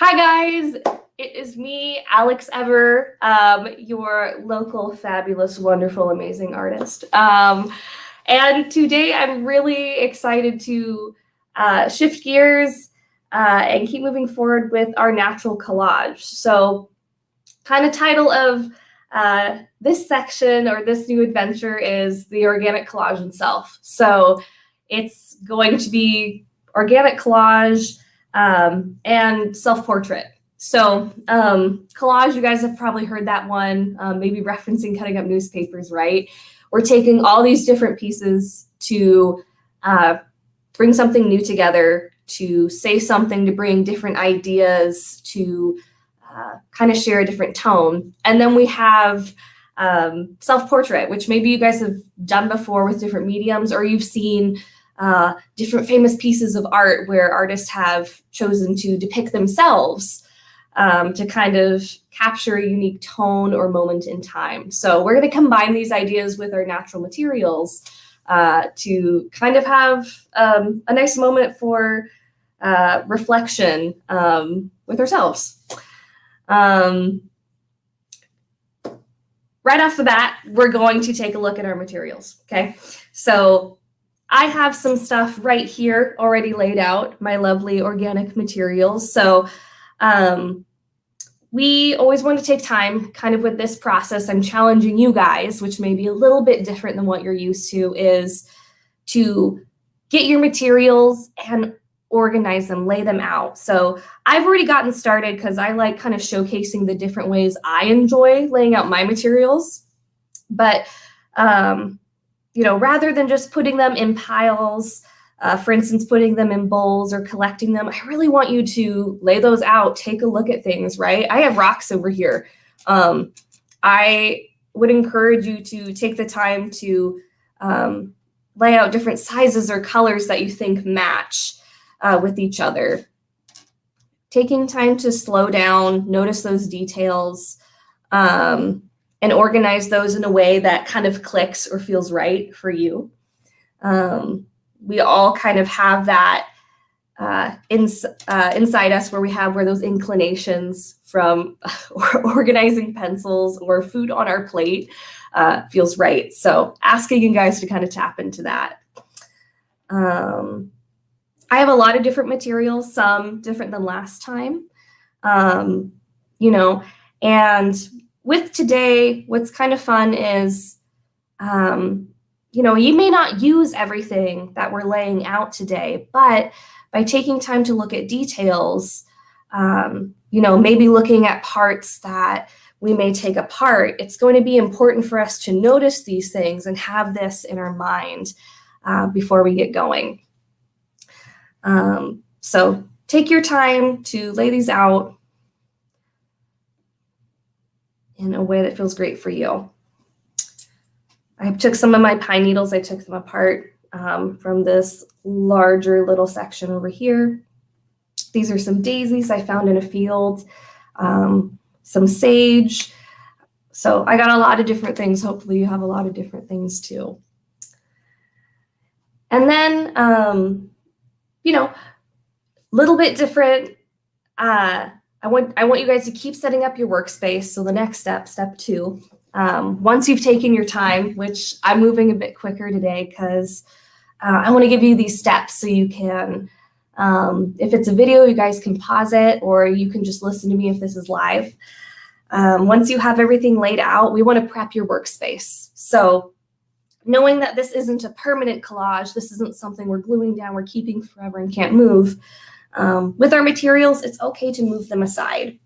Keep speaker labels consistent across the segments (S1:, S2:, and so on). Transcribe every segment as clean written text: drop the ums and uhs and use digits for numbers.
S1: Hi guys, it is me, Alex Ever, your local fabulous, wonderful, amazing artist. And today I'm really excited to shift gears and keep moving forward with our natural collage. So kind of title of this section or this new adventure is the organic collage itself. So it's going to be organic collage and self-portrait. So collage, you guys have probably heard that one, maybe referencing cutting up newspapers, right? We're taking all these different pieces to bring something new together, to say something, to bring different ideas, to kind of share a different tone. And then we have self-portrait, which maybe you guys have done before with different mediums, or you've seen different famous pieces of art where artists have chosen to depict themselves to kind of capture a unique tone or moment in time. So we're going to combine these ideas with our natural materials to kind of have a nice moment for reflection with ourselves. Right off the bat, we're going to take a look at our materials, okay? So I have some stuff right here already laid out, my lovely organic materials. So we always want to take time kind of with this process. I'm challenging you guys, which may be a little bit different than what you're used to, is to get your materials and organize them, lay them out. So I've already gotten started because I like kind of showcasing the different ways I enjoy laying out my materials. But you know, rather than just putting them in piles, for instance, putting them in bowls or collecting them, I really want you to lay those out, take a look at things, right? I have rocks over here. I would encourage you to take the time to lay out different sizes or colors that you think match with each other. Taking time to slow down, notice those details, and organize those in a way that kind of clicks or feels right for you. We all kind of have that inside us where those inclinations from organizing pencils or food on our plate feels right. So asking you guys to kind of tap into that. I have a lot of different materials, some different than last time, you know, and with today, what's kind of fun is, you know, you may not use everything that we're laying out today, but by taking time to look at details, you know, maybe looking at parts that we may take apart, it's going to be important for us to notice these things and have this in our mind before we get going. So take your time to lay these out in a way that feels great for you. I took some of my pine needles, I took them apart from this larger little section over here. These are some daisies I found in a field, some sage. So I got a lot of different things. Hopefully you have a lot of different things too. And then, you know, a little bit different. I want you guys to keep setting up your workspace. So the next step, step 2, once you've taken your time, which I'm moving a bit quicker today because I want to give you these steps so you can, if it's a video, you guys can pause it, or you can just listen to me if this is live. Once you have everything laid out, we want to prep your workspace. So knowing that this isn't a permanent collage, this isn't something we're gluing down, we're keeping forever and can't move. With our materials, it's okay to move them aside.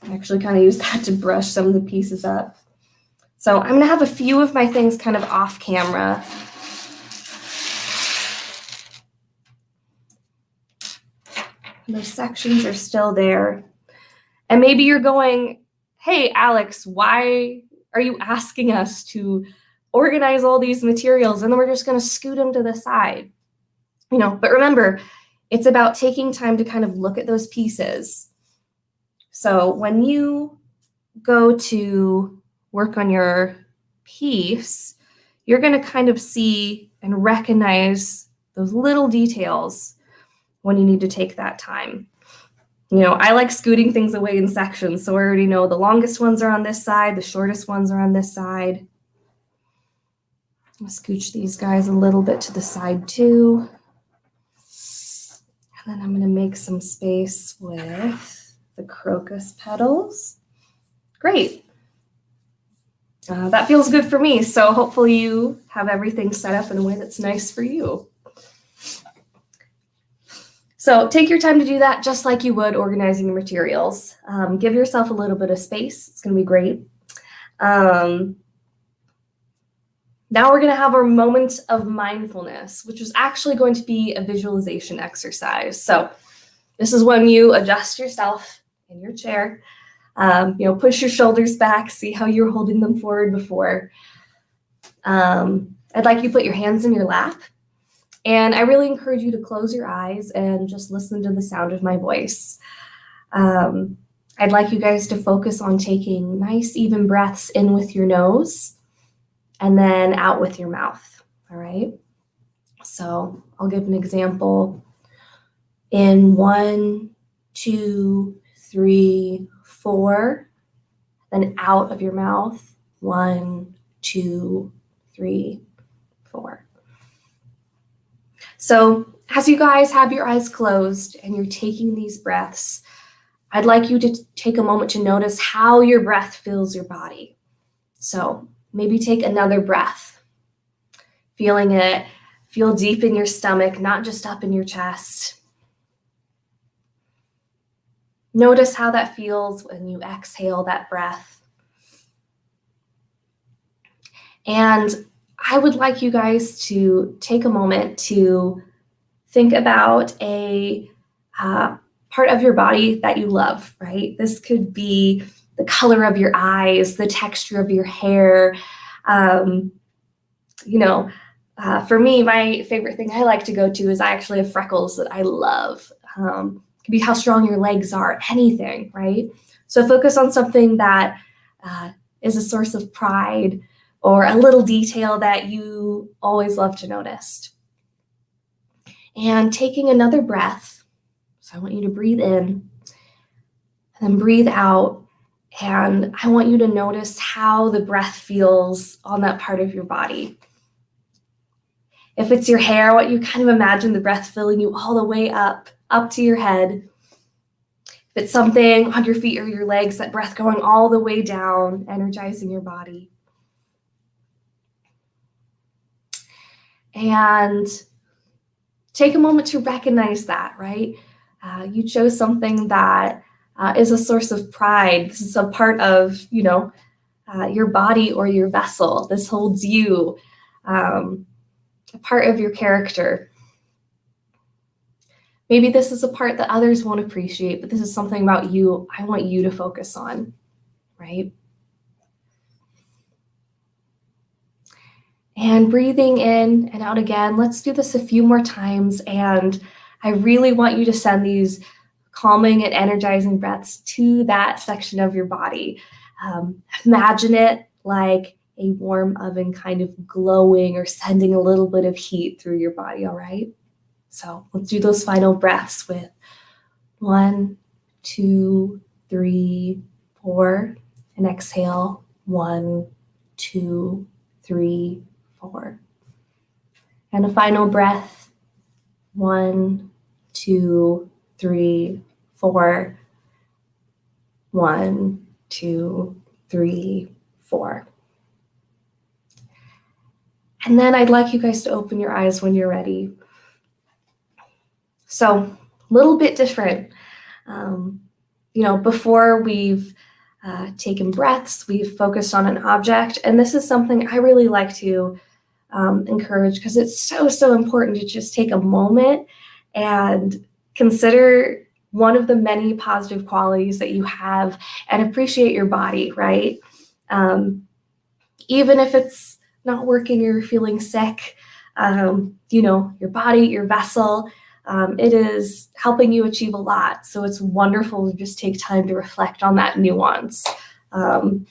S1: I actually kind of use that to brush some of the pieces up. So I'm going to have a few of my things kind of off camera. Those sections are still there. And maybe you're going, hey, Alex, why are you asking us to organize all these materials and then we're just going to scoot them to the side? You know, but remember, it's about taking time to kind of look at those pieces. So when you go to work on your piece, you're going to kind of see and recognize those little details when you need to take that time. You know, I like scooting things away in sections, so I already know the longest ones are on this side, the shortest ones are on this side. I'll scooch these guys a little bit to the side too. And then I'm going to make some space with the crocus petals. Great. That feels good for me, so hopefully you have everything set up in a way that's nice for you. So take your time to do that just like you would organizing your materials. Give yourself a little bit of space. It's going to be great. Now we're going to have our moment of mindfulness, which is actually going to be a visualization exercise. So this is when you adjust yourself in your chair. You know, push your shoulders back, see how you're holding them forward before. I'd like you to put your hands in your lap. And I really encourage you to close your eyes and just listen to the sound of my voice. I'd like you guys to focus on taking nice, even breaths in with your nose and then out with your mouth, all right? So I'll give an example. In 1, 2, 3, 4, then out of your mouth, 1, 2, 3, 4. So as you guys have your eyes closed and you're taking these breaths, I'd like you to take a moment to notice how your breath fills your body. So maybe take another breath, feeling it, feel deep in your stomach, not just up in your chest. Notice how that feels when you exhale that breath. And I would like you guys to take a moment to think about a part of your body that you love, right? This could be the color of your eyes, the texture of your hair. You know, for me, my favorite thing I like to go to is I actually have freckles that I love. It could be how strong your legs are, anything, right? So focus on something that is a source of pride or a little detail that you always love to notice. And taking another breath. So I want you to breathe in and then breathe out. And I want you to notice how the breath feels on that part of your body. If it's your hair, I want you to kind of imagine the breath filling you all the way up to your head. If it's something on your feet or your legs, that breath going all the way down, energizing your body. And take a moment to recognize that, right? You chose something that is a source of pride. This is a part of, you know, your body or your vessel. This holds you, a part of your character. Maybe this is a part that others won't appreciate, but this is something about you I want you to focus on, right? And breathing in and out again. Let's do this a few more times. And I really want you to send these calming and energizing breaths to that section of your body. Imagine it like a warm oven kind of glowing or sending a little bit of heat through your body, all right? So let's do those final breaths with 1, 2, 3, 4, and exhale 1, 2, 3, 4. And a final breath, 1, 2, 3, 4. 1, 2, 3, 4. And then I'd like you guys to open your eyes when you're ready. So a little bit different. You know, before we've taken breaths, we've focused on an object. And this is something I really like to encourage because it's so important to just take a moment and consider one of the many positive qualities that you have and appreciate your body, right? Even if it's not working or you're feeling sick, you know, your body, your vessel, it is helping you achieve a lot. So it's wonderful to just take time to reflect on that nuance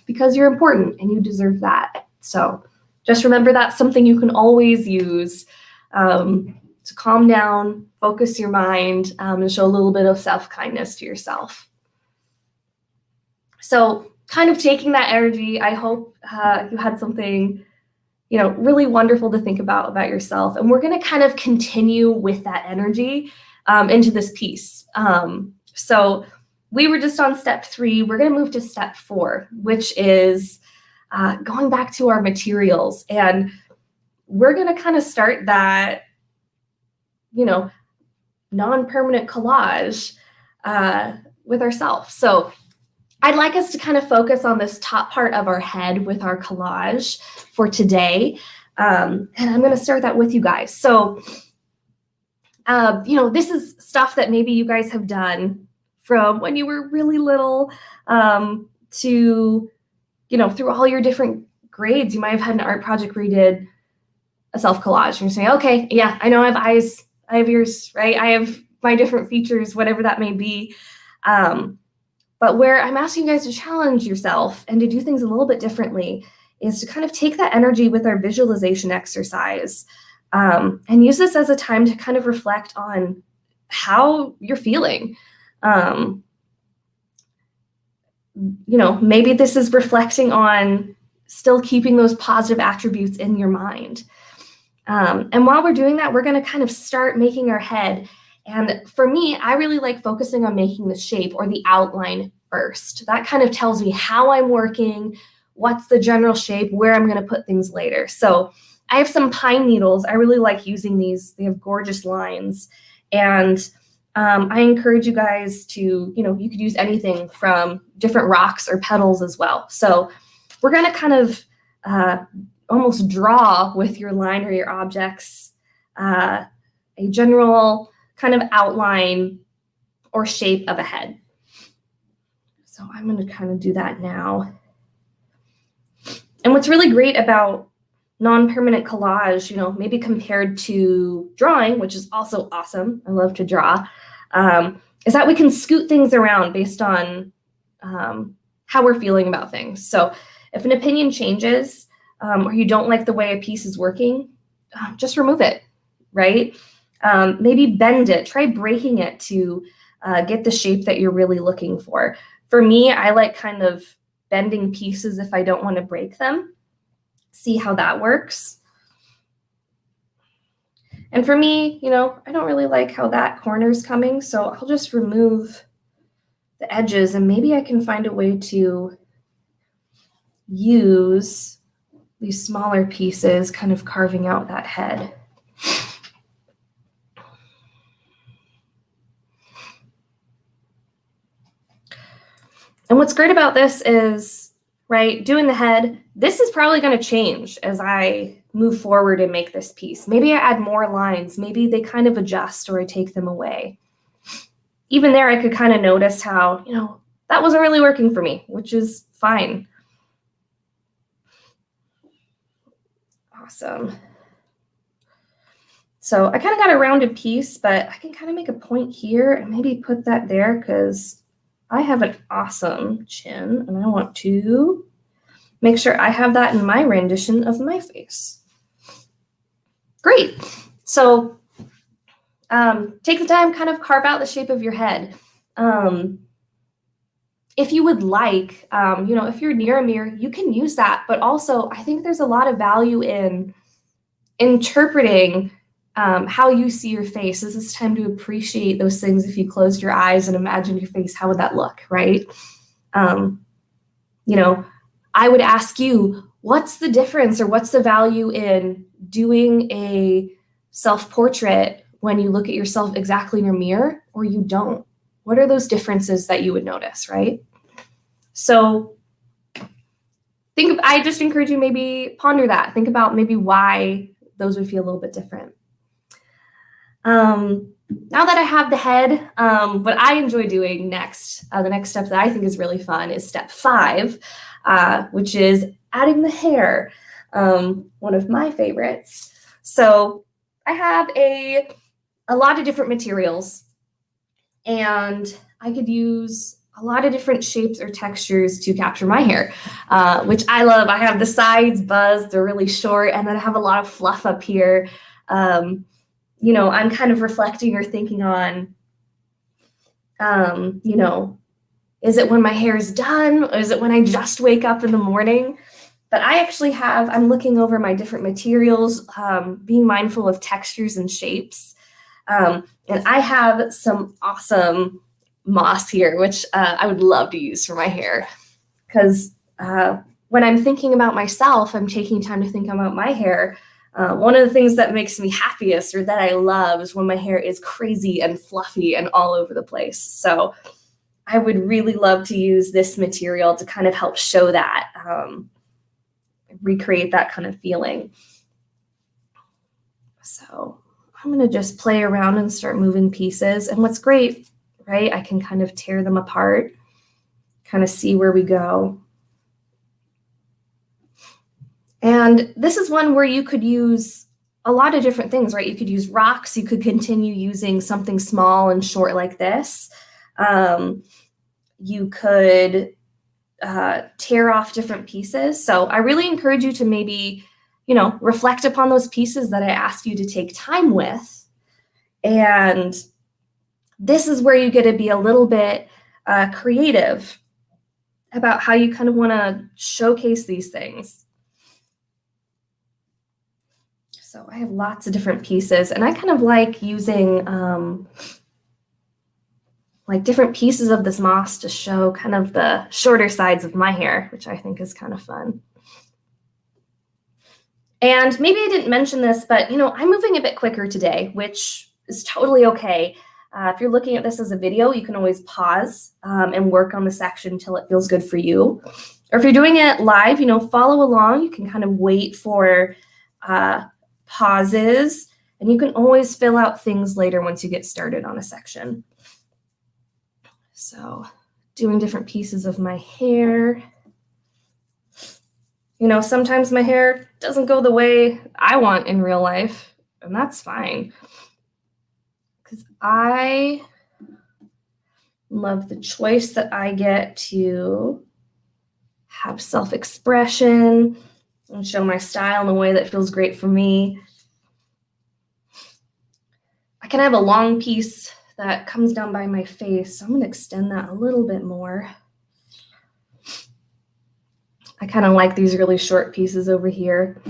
S1: because you're important and you deserve that. So just remember that's something you can always use to calm down, focus your mind, and show a little bit of self-kindness to yourself. So kind of taking that energy, I hope you had something, you know, really wonderful to think about yourself. And we're going to kind of continue with that energy into this piece. So we were just on step 3. We're going to move to step 4, which is going back to our materials. And we're going to kind of start that, you know, non-permanent collage with ourselves. So I'd like us to kind of focus on this top part of our head with our collage for today. And I'm going to start that with you guys. So, you know, this is stuff that maybe you guys have done from when you were really little to, you know, through all your different grades. You might have had an art project where you did a self-collage and you're saying, okay, yeah, I know I have eyes, I have ears, right? I have my different features, whatever that may be. But where I'm asking you guys to challenge yourself and to do things a little bit differently is to kind of take that energy with our visualization exercise and use this as a time to kind of reflect on how you're feeling. You know, maybe this is reflecting on still keeping those positive attributes in your mind. And while we're doing that, we're going to kind of start making our head. And for me, I really like focusing on making the shape or the outline first. That kind of tells me how I'm working, what's the general shape, where I'm going to put things later. So I have some pine needles. I really like using these. They have gorgeous lines. And I encourage you guys to, you know, you could use anything from different rocks or petals as well. So we're going to kind of almost draw with your line or your objects a general kind of outline or shape of a head. So I'm going to kind of do that now. And what's really great about non-permanent collage, you know, maybe compared to drawing, which is also awesome, I love to draw, is that we can scoot things around based on how we're feeling about things. So if an opinion changes or you don't like the way a piece is working, just remove it, right? Maybe bend it, try breaking it to get the shape that you're really looking for. For me, I like kind of bending pieces if I don't want to break them. See how that works. And for me, you know, I don't really like how that corner's coming, so I'll just remove the edges and maybe I can find a way to use these smaller pieces, kind of carving out that head. And what's great about this is, right, doing the head, this is probably going to change as I move forward and make this piece. Maybe I add more lines. Maybe they kind of adjust or I take them away. Even there, I could kind of notice how, you know, that wasn't really working for me, which is fine. Awesome. So I kind of got a rounded piece, but I can kind of make a point here and maybe put that there because I have an awesome chin and I want to make sure I have that in my rendition of my face. Great. So take the time, kind of carve out the shape of your head. If you would like, you know, if you're near a mirror, you can use that. But also, I think there's a lot of value in interpreting how you see your face. This is time to appreciate those things. If you closed your eyes and imagined your face, how would that look, right? You know, I would ask you, what's the difference or what's the value in doing a self-portrait when you look at yourself exactly in your mirror or you don't? What are those differences that you would notice, right? So I just encourage you maybe ponder that. Think about maybe why those would feel a little bit different. Now that I have the head, what I enjoy doing next, the next step that I think is really fun is step 5, which is adding the hair, one of my favorites. So I have a lot of different materials and I could use a lot of different shapes or textures to capture my hair, which I love. I have the sides buzzed, they're really short, and then I have a lot of fluff up here. I'm kind of reflecting or thinking on, is it when my hair is done? Or is it when I just wake up in the morning? But I'm looking over my different materials, being mindful of textures and shapes. And I have some awesome moss here, which I would love to use for my hair. Because when I'm thinking about myself, I'm taking time to think about my hair. One of the things that makes me happiest or that I love is when my hair is crazy and fluffy and all over the place. So I would really love to use this material to kind of help show that, recreate that kind of feeling. So I'm going to just play around and start moving pieces. And what's great, right, I can kind of tear them apart, kind of see where we go. And this is one where you could use a lot of different things, right? You could use rocks. You could continue using something small and short like this. You could tear off different pieces. So I really encourage you to maybe, reflect upon those pieces that I asked you to take time with. And this is where you get to be a little bit creative about how you kind of want to showcase these things. So I have lots of different pieces, and I kind of like using like different pieces of this moss to show kind of the shorter sides of my hair, which I think is kind of fun. And maybe I didn't mention this, but I'm moving a bit quicker today, which is totally okay. If you're looking at this as a video, you can always pause and work on the section until it feels good for you. Or if you're doing it live, follow along. You can kind of wait for pauses, and you can always fill out things later once you get started on a section. So doing different pieces of my hair. Sometimes my hair doesn't go the way I want in real life, and that's fine. Because I love the choice that I get to have self-expression and show my style in a way that feels great for me. I can have a long piece that comes down by my face, so I'm going to extend that a little bit more. I kind of like these really short pieces over here.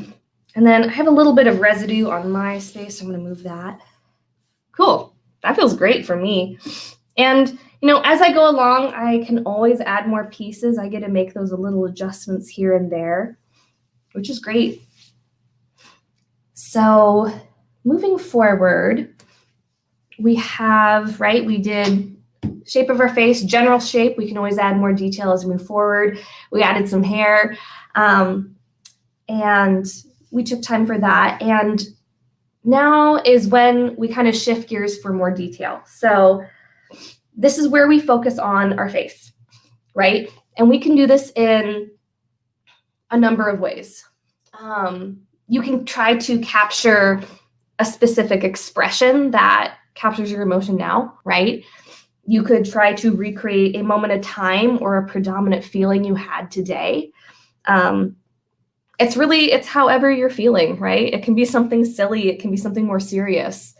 S1: And then I have a little bit of residue on my space, so I'm going to move that. Cool. That feels great for me. And, as I go along, I can always add more pieces. I get to make those little adjustments here and there, which is great. So moving forward, we have, we did shape of our face, general shape. We can always add more detail as we move forward. We added some hair, and we took time for that. And now is when we kind of shift gears for more detail. So this is where we focus on our face, right? And we can do this in a number of ways. You can try to capture a specific expression that captures your emotion now, right? You could try to recreate a moment of time or a predominant feeling you had today. It's however you're feeling, right? It can be something silly. It can be something more serious.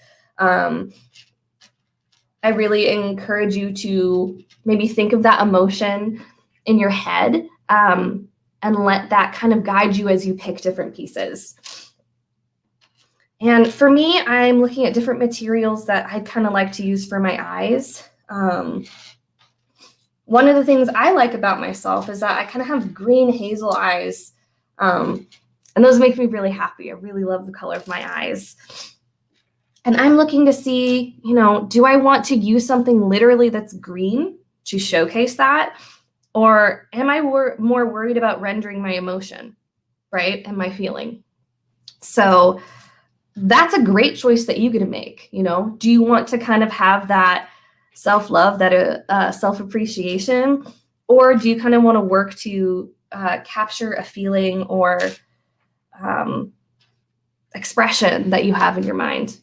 S1: I really encourage you to maybe think of that emotion in your head, and let that kind of guide you as you pick different pieces. And for me, I'm looking at different materials that I kind of like to use for my eyes. One of the things I like about myself is that I kind of have green hazel eyes, and those make me really happy. I really love the color of my eyes. And I'm looking to see, do I want to use something literally that's green to showcase that? Or am I more worried about rendering my emotion, right, and my feeling? So that's a great choice that you get to make. Do you want to kind of have that self-love, that self-appreciation, or do you kind of want to work to capture a feeling or expression that you have in your mind?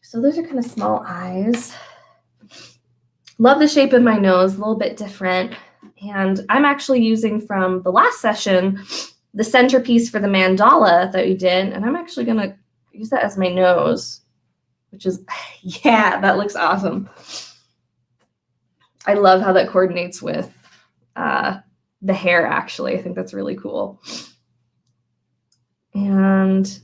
S1: So those are kind of small eyes. Love the shape of my nose, a little bit different. And I'm actually using from the last session the centerpiece for the mandala that we did, and I'm actually going to use that as my nose, which is, yeah, that looks awesome. I love how that coordinates with the hair, actually. I think that's really cool. And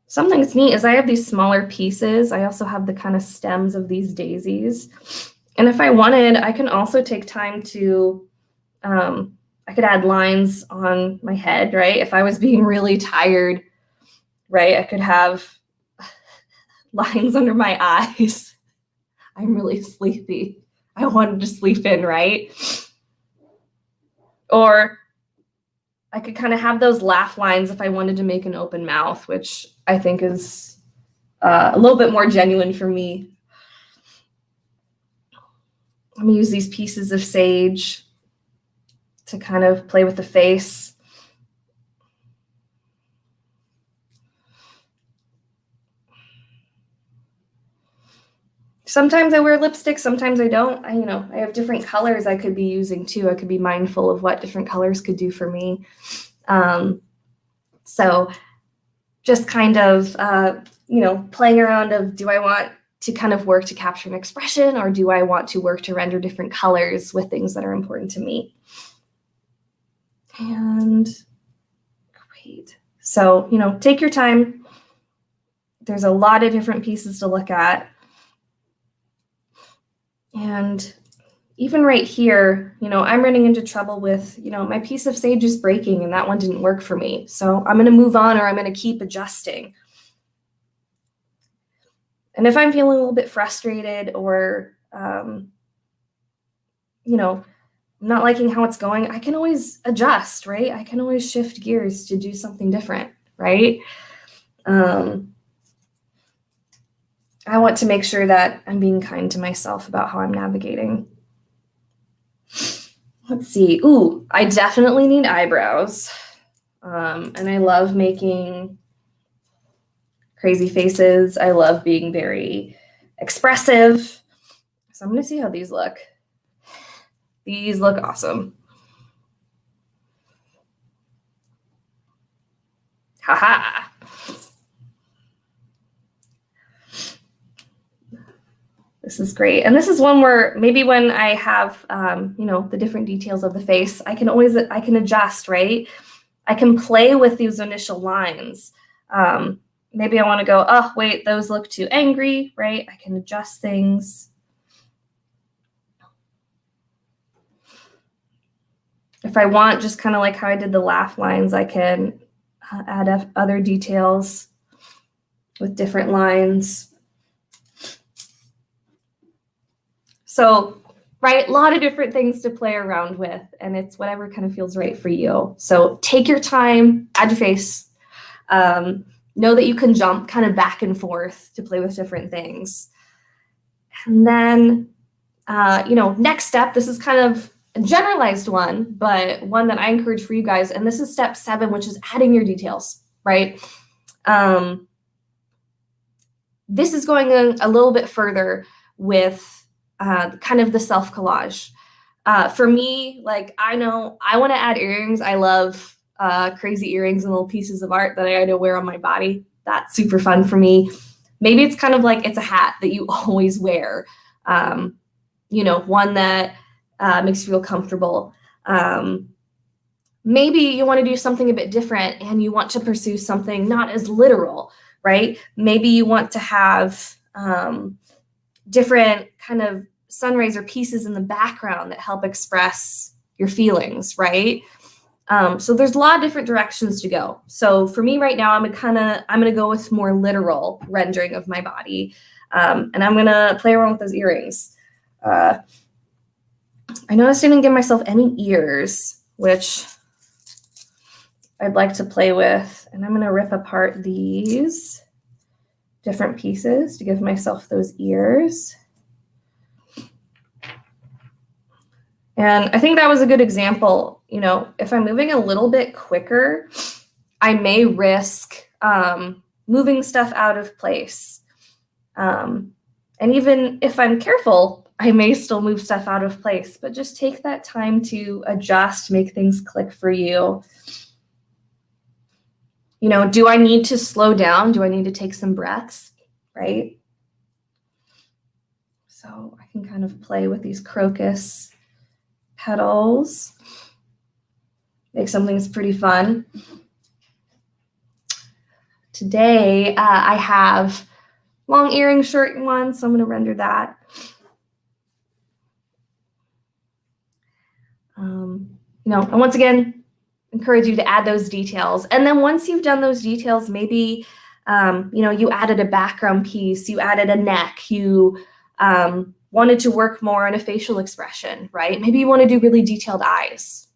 S1: something that's neat is I have these smaller pieces. I also have the kind of stems of these daisies. And if I wanted, I can also take time to, I could add lines on my head, right? If I was being really tired, right, I could have lines under my eyes. I'm really sleepy. I wanted to sleep in, right? Or I could kind of have those laugh lines if I wanted to make an open mouth, which I think is a little bit more genuine for me. I'm gonna use these pieces of sage to kind of play with the face. Sometimes I wear lipstick, sometimes I don't. I have different colors I could be using too. I could be mindful of what different colors could do for me. So just kind of, playing around of, do I want to kind of work to capture an expression, or do I want to work to render different colors with things that are important to me? And great. So, take your time. There's a lot of different pieces to look at. And even right here, I'm running into trouble with, my piece of sage is breaking and that one didn't work for me. So I'm going to move on, or I'm going to keep adjusting. And if I'm feeling a little bit frustrated, or, I'm not liking how it's going, I can always adjust, right? I can always shift gears to do something different, right? I want to make sure that I'm being kind to myself about how I'm navigating. Let's see. Ooh, I definitely need eyebrows. And I love making crazy faces. I love being very expressive. So I'm going to see how these look. These look awesome. Haha. This is great. And this is one where maybe when I have, the different details of the face, I can adjust, right? I can play with these initial lines. Maybe I want to go, oh, wait, those look too angry, right? I can adjust things. If I want, just kind of like how I did the laugh lines, I can add other details with different lines. So, right, a lot of different things to play around with, and it's whatever kind of feels right for you. So take your time, add your face. Know that you can jump kind of back and forth to play with different things. And then, next step, this is kind of a generalized one, but one that I encourage for you guys, and this is step 7, which is adding your details, right? This is going a little bit further with kind of the self-collage. For me, like, I know I want to add earrings. I love crazy earrings and little pieces of art that I know wear on my body. That's super fun for me. Maybe it's kind of like it's a hat that you always wear, one that makes you feel comfortable. Maybe you want to do something a bit different and you want to pursue something not as literal, right? Maybe you want to have different kind of sunrays or pieces in the background that help express your feelings, right? So there's a lot of different directions to go. So for me right now, I'm gonna go with more literal rendering of my body, and I'm gonna play around with those earrings. I noticed I didn't give myself any ears, which I'd like to play with, and I'm gonna rip apart these different pieces to give myself those ears. And I think that was a good example. If I'm moving a little bit quicker, I may risk moving stuff out of place. And even if I'm careful, I may still move stuff out of place, but just take that time to adjust, make things click for you. do I need to slow down? Do I need to take some breaths, right? So I can kind of play with these crocus petals, make something that's pretty fun. Today, I have long earring short one, so I'm going to render that. And once again, encourage you to add those details. And then once you've done those details, maybe, you added a background piece, you added a neck, you wanted to work more on a facial expression, right? Maybe you want to do really detailed eyes.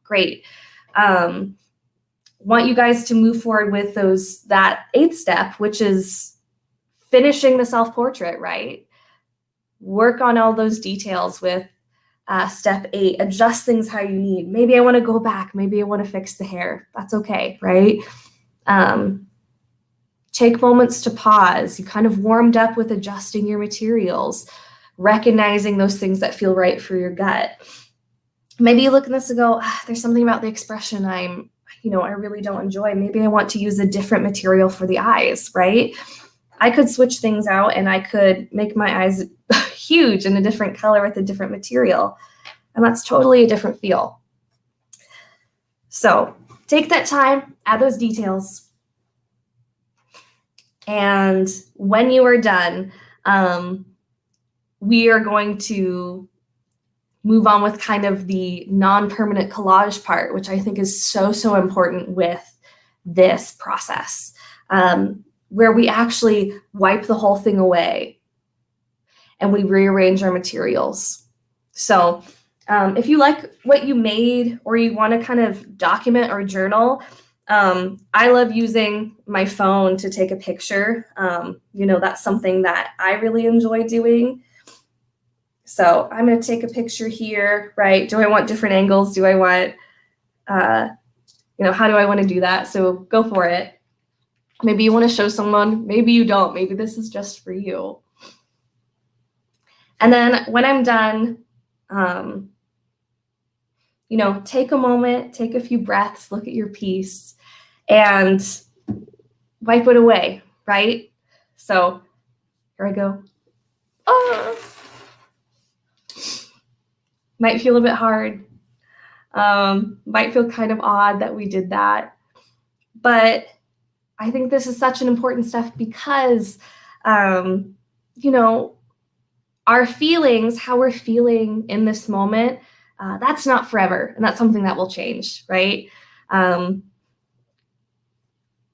S1: Great. Want you guys to move forward with that 8th step, which is finishing the self-portrait, right? Work on all those details with step 8, adjust things how you need. Maybe I want to go back. Maybe I want to fix the hair. That's okay, right? Take moments to pause. You kind of warmed up with adjusting your materials, recognizing those things that feel right for your gut. Maybe you look at this and go, there's something about the expression I really don't enjoy. Maybe I want to use a different material for the eyes, right? I could switch things out and I could make my eyes huge in a different color with a different material. And that's totally a different feel. So take that time, add those details. And when you are done, we are going to move on with kind of the non-permanent collage part, which I think is so, so important with this process, where we actually wipe the whole thing away and we rearrange our materials. So if you like what you made or you want to kind of document or journal, I love using my phone to take a picture. That's something that I really enjoy doing. So I'm going to take a picture here, right? Do I want different angles? Do I want, how do I want to do that? So go for it. Maybe you want to show someone, maybe you don't, maybe this is just for you. And then when I'm done, take a moment, take a few breaths, look at your piece and wipe it away, right? So here I go. Might feel a bit hard. Might feel kind of odd that we did that. But I think this is such an important stuff because, our feelings, how we're feeling in this moment, that's not forever. And that's something that will change, right? And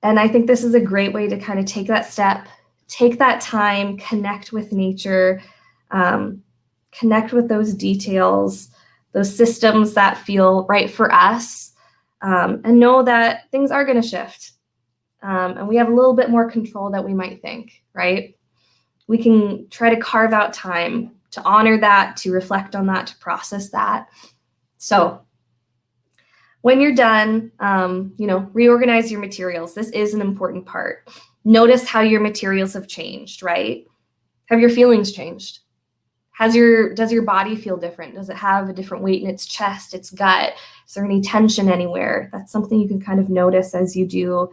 S1: I think this is a great way to kind of take that step, take that time, connect with nature, connect with those details, those systems that feel right for us, and know that things are going to shift. And we have a little bit more control than we might think, right? We can try to carve out time to honor that, to reflect on that, to process that. So when you're done, reorganize your materials. This is an important part. Notice how your materials have changed, right? Have your feelings changed? Does your body feel different? Does it have a different weight in its chest, its gut? Is there any tension anywhere? That's something you can kind of notice as you do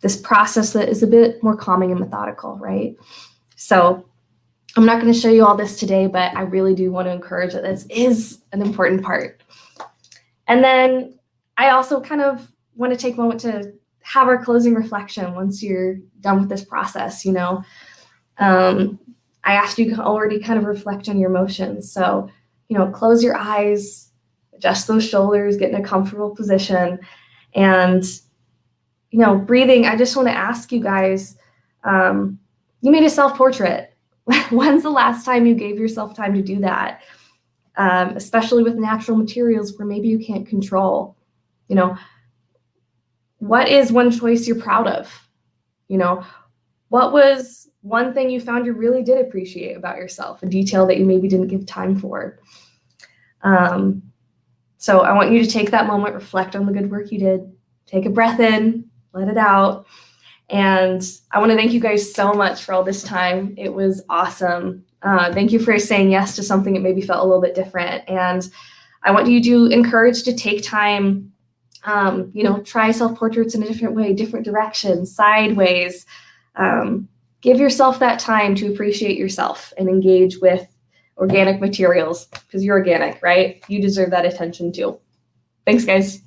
S1: this process that is a bit more calming and methodical, right? So I'm not going to show you all this today, but I really do want to encourage that this is an important part. And then I also kind of want to take a moment to have our closing reflection once you're done with this process, I asked you to already kind of reflect on your emotions. So, close your eyes, adjust those shoulders, get in a comfortable position. And, breathing, I just want to ask you guys, you made a self-portrait. When's the last time you gave yourself time to do that? Especially with natural materials where maybe you can't control, what is one choice you're proud of? What was one thing you found you really did appreciate about yourself, a detail that you maybe didn't give time for? So I want you to take that moment, reflect on the good work you did, take a breath in, let it out. And I want to thank you guys so much for all this time. It was awesome. Thank you for saying yes to something that maybe felt a little bit different. And I want you to encourage to take time Try self-portraits in a different way, different directions, sideways. Give yourself that time to appreciate yourself and engage with organic materials because you're organic, right? You deserve that attention too. Thanks, guys.